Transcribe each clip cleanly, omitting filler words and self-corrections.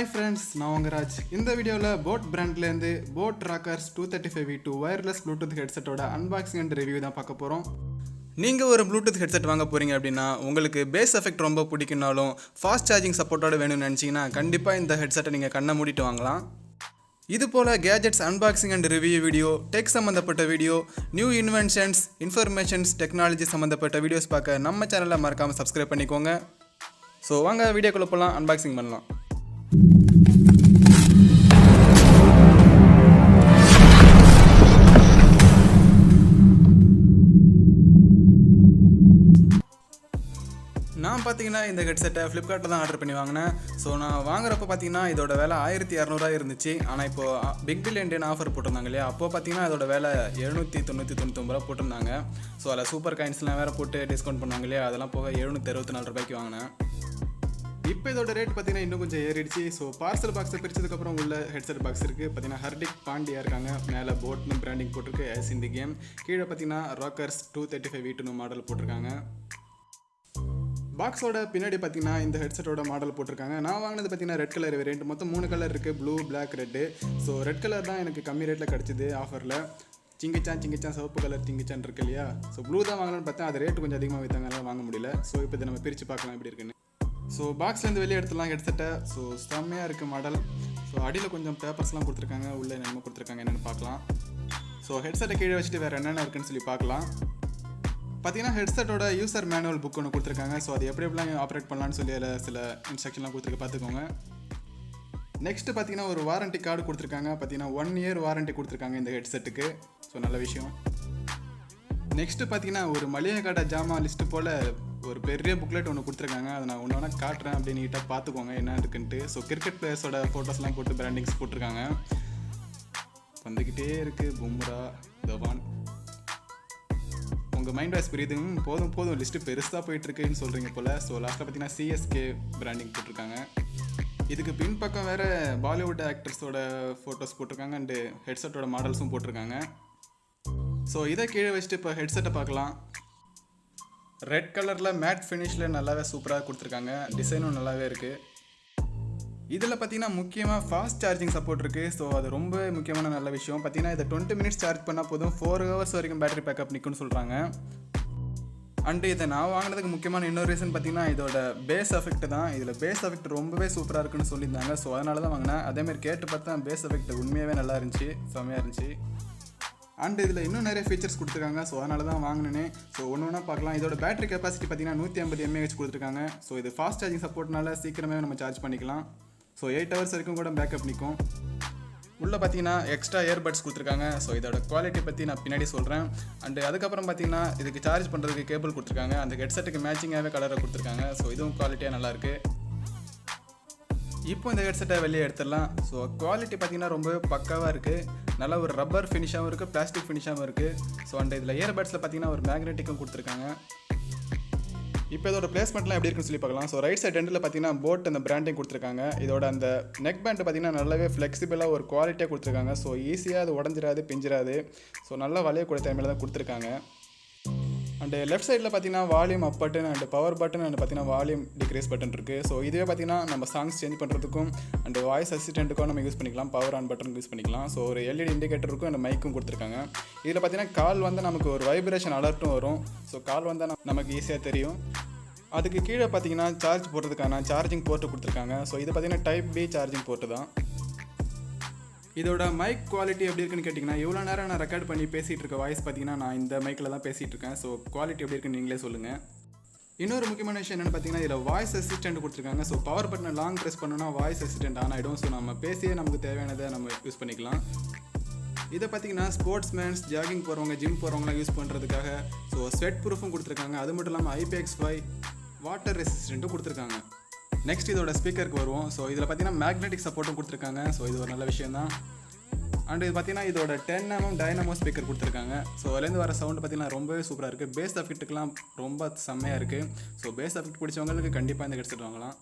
Hi friends, நான் உங்கராஜ். இந்த வீடியோவில் போட் பிராண்ட்லேருந்து boat rockers 235V2 wireless bluetooth ஹெட்செட்டோட அன்பாக்சிங் அண்ட் ரிவ்யூ தான் பார்க்க போகிறோம். நீங்கள் ஒரு ப்ளூடூத் ஹெட்செட் வாங்க போகிறீங்க அப்படின்னா உங்களுக்கு பேஸ் எஃபெக்ட் ரொம்ப பிடிக்குனாலும் ஃபாஸ்ட் சார்ஜிங் சப்போர்ட்டோட வேணும்னு நினச்சிங்கன்னா கண்டிப்பாக இந்த ஹெட்செட்டை நீங்கள் கண்ணை மூடிட்டு வாங்கலாம். இது போல் gadgets unboxing and review video, tech சம்மந்தப்பட்ட video, new inventions, informations, technology சம்மந்தப்பட்ட வீடியோஸ் பார்க்க நம்ம சேனலில் மறக்காமல் சப்ஸ்கிரைப் பண்ணிக்கோங்க. ஸோ வாங்க வீடியோக்குள்ளே போகலாம், அன்பாக்சிங் பண்ணலாம். நான் பார்த்தீங்கன்னா இந்த ஹெட்செட்டை ஃப்ளிப்கார்ட்டில் தான் ஆர்டர் பண்ணி வாங்கினேன். ஸோ நான் வாங்குறப்போ பார்த்தீங்கன்னா இதோட விலை 1200 இருந்துச்சு. ஆனால் இப்போது பிக் பில்லியன் டே ஆஃபர் போட்டிருந்தாங்க இல்லையா, அப்போது பார்த்தீங்கன்னா இதோட விலை 799 போட்டிருந்தாங்க. ஸோ அதில் சூப்பர் காயின்ஸ்லாம் வேறு போட்டு டிஸ்கவுண்ட் பண்ணாங்க இல்லையா, அதெல்லாம் போக 764 வாங்கினேன். இப்போ இதோட ரேட் பார்த்தீங்கன்னா இன்னும் கொஞ்சம் ஏறிடுச்சு. ஸோ பார்சல் பாக்ஸை பிரிச்சதுக்கப்புறம் உள்ள ஹெட்செட் பாக்ஸ் இருக்குது. பார்த்தீங்கன்னா ஹர்டிக் பாண்டியா இருக்காங்க, மேலே போட்னு பிராண்டிங் போட்டிருக்கு ஆஸ் இன் தி கேம். கீழே பார்த்தீங்கன்னா ராக்கர்ஸ் 235V2 மாடல் போட்டிருக்காங்க. பாக்ஸோட பின்னாடி பார்த்தீங்கன்னா இந்த ஹெட்செட்டோட மாடல் போட்டிருக்காங்க. நான் வாங்கினது பார்த்தீங்கன்னா ரெட் கலர் வேரியன்ட். மொத்தம் 3 கலர் இருக்குது, blue, black, red. So red colour தான் எனக்கு கம்மி ரேட்டில் கிடச்சிது ஆஃபரில். சிங்கிச்சான் சிவப்பு கலர் சிங்கிச்சான் இருக்கு இல்லையா. ஸோ ப்ளூ தான் வாங்கலாம்னு பார்த்தா அது ரேட்டு கொஞ்சம் அதிகமாக வைத்தாங்க, அதனால் வாங்க முடியல. ஸோ இப்போ இதை நம்ம பிரித்து பார்க்கலாம் எப்படி இருக்குன்னு. ஸோ பாக்ஸ்லேருந்து வெளியே எடுத்துலாம் ஹெட்செட்டை. ஸோ செம்மையாக இருக்குது மாடல். ஸோ அடியில் கொஞ்சம் பேப்பர்ஸ்லாம் கொடுத்துருக்காங்க, உள்ளே என்னென்ன கொடுத்துருக்காங்க என்னென்னு பார்க்கலாம். ஸோ ஹெட்செட்டை கீழே வச்சுட்டு வேறு என்னென்ன இருக்குன்னு சொல்லி பார்க்கலாம். பார்த்தீங்கன்னா ஹெட்செட்டோட யூசர் மேனுவல் புக் ஒன்று கொடுத்துருக்காங்க. ஸோ அது எப்படிலாம் ஆப்ரேட் பண்ணலான்னு சொல்லி அதில் சில இன்ஸ்ட்ரக்ஷன்லாம் கொடுத்துருக்க பார்த்துக்கோங்க. நெக்ஸ்ட்டு பார்த்தீங்கன்னா ஒரு வாரண்ட்டி கார்டு கொடுத்துருக்காங்க. பார்த்தீங்கன்னா 1 இயர் வாரண்ட்டி கொடுத்துருக்காங்க இந்த ஹெட்செட்டுக்கு. ஸோ நல்ல விஷயம். நெக்ஸ்ட்டு பார்த்தீங்கன்னா ஒரு மளிகை கடை ஜாமான் லிஸ்ட்டு போல் ஒரு பெரிய புக்லெட் ஒன்று கொடுத்துருக்காங்க. அதை நான் ஒன்று வேணால் காட்டுறேன் அப்படின்னு நீட்டாக பார்த்துக்கோங்க என்ன இருக்குன்ட்டு. ஸோ கிரிக்கெட் பிளேயர்ஸோட ஃபோட்டோஸ்லாம் போட்டு பிராண்டிங்ஸ் போட்டிருக்காங்க. வந்துக்கிட்டே இருக்குது பும்ரா, தவான். உங்கள் மைண்ட் வாய்ஸ் புரியுது, போதும் லிஸ்ட்டு பெருசாக போயிட்டுருக்குன்னு சொல்கிறீங்க போல். ஸோ லாஸ்ட்டில் பார்த்தீங்கன்னா சிஎஸ்கே பிராண்டிங் போட்டிருக்காங்க. இதுக்கு பின்பக்கம் வேறு பாலிவுட் ஆக்டர்ஸோட ஃபோட்டோஸ் போட்டிருக்காங்க அண்டு ஹெட்செட்டோட மாடல்ஸும் போட்டிருக்காங்க. ஸோ இதை கீழே வச்சுட்டு இப்போ ஹெட்செட்டை பார்க்கலாம். ரெட் கலரில் மேட் ஃபினிஷில் நல்லாவே சூப்பராக கொடுத்துருக்காங்க. டிசைனும் நல்லாவே இருக்குது. இதில் பார்த்தீங்கன்னா முக்கியமாக ஃபாஸ்ட் சார்ஜிங் சப்போர்ட் இருக்குது. ஸோ அது ரொம்ப முக்கியமான நல்ல விஷயம். பார்த்தீங்கன்னா இதை 20 மினிட்ஸ் சார்ஜ் பண்ணால் போதும், 4 ஹவர்ஸ் வரைக்கும் பேட்டரி பேக்கப் நிற்கும்னு சொல்கிறாங்க. அண்டு இதை நான் வாங்கினதுக்கு முக்கியமான இன்னொரு ரீசன் பார்த்தீங்கன்னா இதோட பேஸ் எஃபெக்ட் தான். இதில் பேஸ் எஃபெக்ட் ரொம்பவே சூப்பராக இருக்குன்னு சொல்லியிருந்தாங்க. ஸோ அதனால தான் வாங்கினேன். அதேமாதிரி கேட்டு பார்த்தா பேஸ் எஃபெக்ட் உண்மையாகவே நல்லா இருந்துச்சு, செம்மையாக இருந்துச்சு. அண்ட் இதில் இன்னும் நிறைய ஃபீச்சர்ஸ் கொடுத்துருக்காங்க. ஸோ அதனால தான் வாங்கினேன். ஸோ ஒன்று பார்க்கலாம். இதோட பேட்டரி கெப்பாசிட்டி பார்த்தீங்கன்னா 150 mAh கொடுத்துருக்காங்க. ஸோ இது ஃபாஸ்ட் சார்ஜிங் சப்போர்ட்னால சீக்கிரமே நம்ம சார்ஜ் பண்ணிக்கலாம். ஸோ 8 ஹவர்ஸ் வரைக்கும் கூட பேக்கப் நிற்கும். உள்ளே பார்த்தீங்கன்னா எக்ஸ்ட்ரா இயர்பட்ஸ் கொடுத்துருக்காங்க. ஸோ இதோட குவாலிட்டி பற்றி நான் பின்னாடி சொல்கிறேன். அண்டு அதுக்கப்புறம் பார்த்தீங்கன்னா இதுக்கு சார்ஜ் பண்ணுறதுக்கு கேபிள் கொடுத்துருக்காங்க. அந்த ஹெட்செட்டுக்கு மேட்சிங்காகவே கலரை கொடுத்துருக்காங்க. ஸோ இதுவும் குவாலிட்டியாக நல்லாயிருக்கு. இப்போ இந்த ஹெட்செட்டை வெளியே எடுத்துடலாம். ஸோ குவாலிட்டி பார்த்தீங்கன்னா ரொம்ப பக்காவாக இருக்குது. நல்லா ஒரு ரப்பர் ஃபினிஷாகவும் இருக்குது, பிளாஸ்டிக் ஃபினிஷாகவும் இருக்குது. ஸோ அண்ட் இதில் இயர்பட்ஸில் பார்த்தீங்கன்னா ஒரு மேக்னெட்டிக்கும் கொடுத்துருக்காங்க. இப்போ இதோட பிளேஸ்மெண்ட்லாம் எப்படி இருக்குன்னு சொல்லி பார்க்கலாம். ஸோ ரைட் சைட் எண்டில் பார்த்தீங்கன்னா போட் அந்த பிராண்டிங் கொடுத்துருக்காங்க. இதோட அந்த நெக் பேண்ட் பார்த்தீங்கன்னா நல்லாவே ஃப்ளெக்சிபிளாக ஒரு குவாலிட்டியாக கொடுத்துருக்காங்க. ஸோ ஈஸியாக அது உடஞ்சிராது, பிஞ்சிராது. ஸோ நல்லா வளையக்கூடிய டைமில் தான் கொடுத்துருக்காங்க. அண்டு லெஃப்ட் சைடில் பார்த்தீங்கன்னா volume up button and power button and பார்த்தீங்கன்னா வால்யூம் டிக்ரீஸ் பட்டன் இருக்குது. ஸோ இதுவே பார்த்தீங்கன்னா நம்ம சாங்ஸ் சேஞ்ச் பண்ணுறதுக்கும் அண்ட் வாய்ஸ் அசிஸ்டண்ட்டுக்கும் நம்ம யூஸ் பண்ணிக்கலாம், பவர் ஆன் பட்டன் யூஸ் பண்ணிக்கலாம். ஸோ ஒரு எல்இடி இண்டிகேட்டருக்கும் அந்த மைக்கும் கொடுத்துருக்காங்க. இதில் பார்த்தீங்கன்னா கால் வந்து நமக்கு ஒரு வைப்ரேஷன் அலர்ட்டும் வரும். ஸோ கால் வந்தால் நமக்கு ஈஸியாக தெரியும். அதுக்கு கீழே பார்த்தீங்கன்னா சார்ஜ் போடுறதுக்கான சார்ஜிங் போர்ட்டு கொடுத்துருக்காங்க. ஸோ இது பார்த்தீங்கன்னா டைப் பி சார்ஜிங் போர்ட்டு தான். இதோட மைக் குவாலிட்டி எப்படி இருக்குன்னு கேட்டிங்கன்னா, இவ்வளோ நேரம் நான் ரெக்கார்ட் பண்ணி பேசிகிட்டு இருக்க வாய்ஸ் பார்த்தீங்கன்னா நான் இந்த மைக்கில் தான் பேசிகிட்டு இருக்கேன். ஸோ குவாலிட்டி எப்படி இருக்குன்னு நீங்களே சொல்லுங்கள். இன்னொரு முக்கியமான விஷயம் என்னென்னு பார்த்தீங்கன்னா இதில் வாய்ஸ் அசிஸ்டன்ட் கொடுத்துருக்காங்க. ஸோ பவர் பட்டனை லாங் ப்ரெஸ் பண்ணோன்னா வாய்ஸ் அசிஸ்டன்ட் ஆன் ஆகிடும். ஸோ நம்ம பேசியே நமக்கு தேவையானதை நம்ம யூஸ் பண்ணிக்கலாம். இதை பார்த்தீங்கன்னா ஸ்போர்ட்ஸ் மேன்ஸ், ஜாகிங் போகிறவங்க, ஜிம் போகிறவங்களாம் யூஸ் பண்ணுறதுக்காக ஸோ ஸ்வெட் ப்ரூஃபும் கொடுத்துருக்காங்க. அது மட்டும் இல்லாமல் IPX5 வாட்டர் ரெசிஸ்டண்ட்டும் கொடுத்துருக்காங்க. நெக்ஸ்ட் இதோட ஸ்பீக்கருக்கு வருவோம். ஸோ இதில் பார்த்தீங்கன்னா மேக்னெட்டிக் சப்போர்ட்டும் கொடுத்துருக்காங்க. ஸோ இது ஒரு நல்ல விஷயம் தான். அண்ட் இது பார்த்தீங்கன்னா இதோட 10mm டைனமோ ஸ்பீக்கர் கொடுத்துருக்காங்க. ஸோ அதுலேருந்து வர சவுண்டு பார்த்தீங்கன்னா ரொம்பவே சூப்பராக இருக்குது. பேஸ் எஃபெக்ட்டுக்கெலாம் ரொம்ப செம்மையாக இருக்குது. ஸோ பேஸ் எஃபெக்ட் பிடிச்சவங்களுக்கு கண்டிப்பாக இந்த ஹெட்செட் வாங்கலாம்.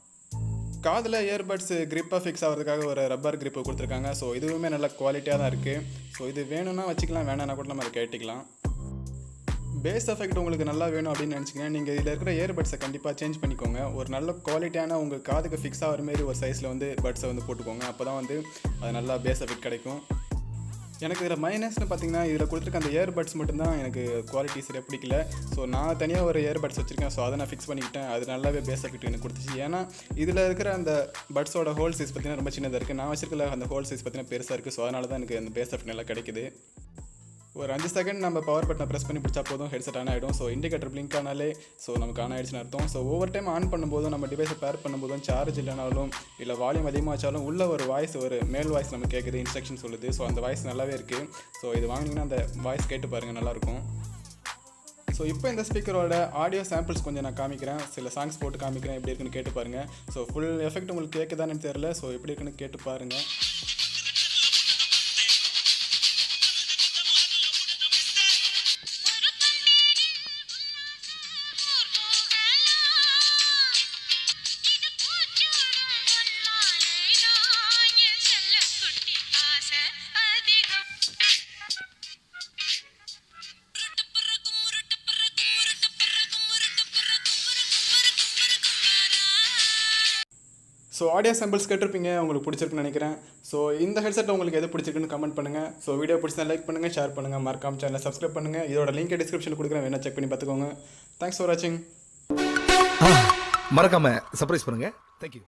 காதில் இயர்பட்ஸ் கிரிப்பாக ஃபிக்ஸ் ஆகிறதுக்காக ஒரு ரப்பர் கிரிப்பு கொடுத்துருக்காங்க. ஸோ இதுவுமே நல்ல குவாலிட்டியாக தான் இருக்குது. ஸோ இது வேணும்னா வச்சுக்கலாம், வேணான்னா கூட நம்ம அதை கேட்டிக்கலாம். பேஸ் எஃபெக்ட் உங்களுக்கு நல்லா வேணும் அப்படின்னு நினச்சிங்கன்னா நீங்கள் இதில் இருக்கிற இயர்பட்ஸை கண்டிப்பாக சேஞ்ச் பண்ணிக்கோங்க. ஒரு நல்ல குவாலிட்டியான உங்கள் காதுக்கு ஃபிக்ஸ் ஆகிற மாரி ஒரு சைஸில் வந்து பட்ஸை வந்து போட்டுக்கோங்க. அப்போ தான் வந்து அது நல்லா பேஸ் எஃபெக்ட் கிடைக்கும். எனக்கு இதில் மைனஸ்னு பார்த்தீங்கன்னா இதில் கொடுத்துருக்க அந்த இயர்பட்ஸ் மட்டும்தான் எனக்கு குவாலிட்டி சரியாக பிடிக்கல. ஸோ நான் தனியாக ஒரு இயர்பட்ஸ் வச்சுருக்கேன். ஸோ அதை நான் ஃபிக்ஸ் பண்ணிக்கிட்டேன். அது நல்லாவே பேஸ் எஃபெக்ட் எனக்கு கொடுத்துச்சு. ஏன்னா இதில் இருக்கிற அந்த பட்ஸோட ஹோல் சைஸ் பார்த்தீங்கன்னா ரொம்ப சின்னதாக இருக்குது. நான் வச்சிருக்கல அந்த ஹோல் சைஸ் பார்த்தீங்கன்னா பெருசாக இருக்குது. ஸோ அதனால தான் எனக்கு அந்த பேஸ் எஃபெக்ட் நல்லா கிடைக்குது. ஒரு 5 செகண்ட் நம்ம பவர் பட்டனை ப்ரெஸ் பண்ணி பிடிச்சா போதும் ஹெட்செட் ஆன் ஆகிடும். ஸோ இண்டிகேட்டர் பிளிங்க் ஆனாலே ஸோ நமக்கு ஆன் ஆகிடுச்சுன்னு அர்த்தம். ஸோ ஒவ்வொரு டைம் ஆன் பண்ணும்போதும் நம்ம டிவைஸை பேர் பண்ணும்போதும் சார்ஜ் இல்லைனாலும் இல்லை வால்யூம் அதிகமாக வச்சாலும் உள்ள ஒரு வாய்ஸ், ஒரு மேல் வாய்ஸ் நமக்கு கேட்குது, இன்ஸ்ட்ரக்ஷன் சொல்லுது. ஸோ அந்த வாய்ஸ் நல்லாவே இருக்குது. ஸோ இது வாங்கினீங்கன்னா அந்த வாய்ஸ் கேட்டு பாருங்கள், நல்லாயிருக்கும். ஸோ இப்போ இந்த ஸ்பீக்கரோட ஆடியோ சாம்பிள்ஸ் கொஞ்சம் நான் காமிக்கிறேன். சில சாங்ஸ் போட்டு காமிக்கிறேன், எப்படி இருக்குன்னு கேட்டு பாருங்கள். ஸோ ஃபுல் எஃபெக்ட் உங்களுக்கு கேட்குதான்னு தெரியல. ஸோ எப்படி இருக்குன்னு கேட்டு பாருங்கள். ஸோ ஆடியோ சாம்பிள்ஸ் கேட்டிருப்பீங்க, உங்களுக்கு பிடிச்சிருக்குன்னு நினைக்கிறேன். ஸோ இந்த ஹெட்செட் உங்களுக்கு எது பிடிச்சிருக்குன்னு கமெண்ட் பண்ணுங்கள். ஸோ வீடியோ பிடிச்சா லைக் பண்ணுங்கள், ஷேர் பண்ணுங்கள், மறக்காம சேனலை சப்ஸ்கிரைப் பண்ணுங்கள். இதோட லிங்க் டிஸ்கிரிப்ஷனில் கொடுக்குறேன், வேணா செக் பண்ணி பார்த்துக்கோங்க. தேங்க்ஸ் ஃபார் வாட்சிங். மறக்காம சர்ப்ரைஸ் பண்ணுங்க. தேங்க்யூ.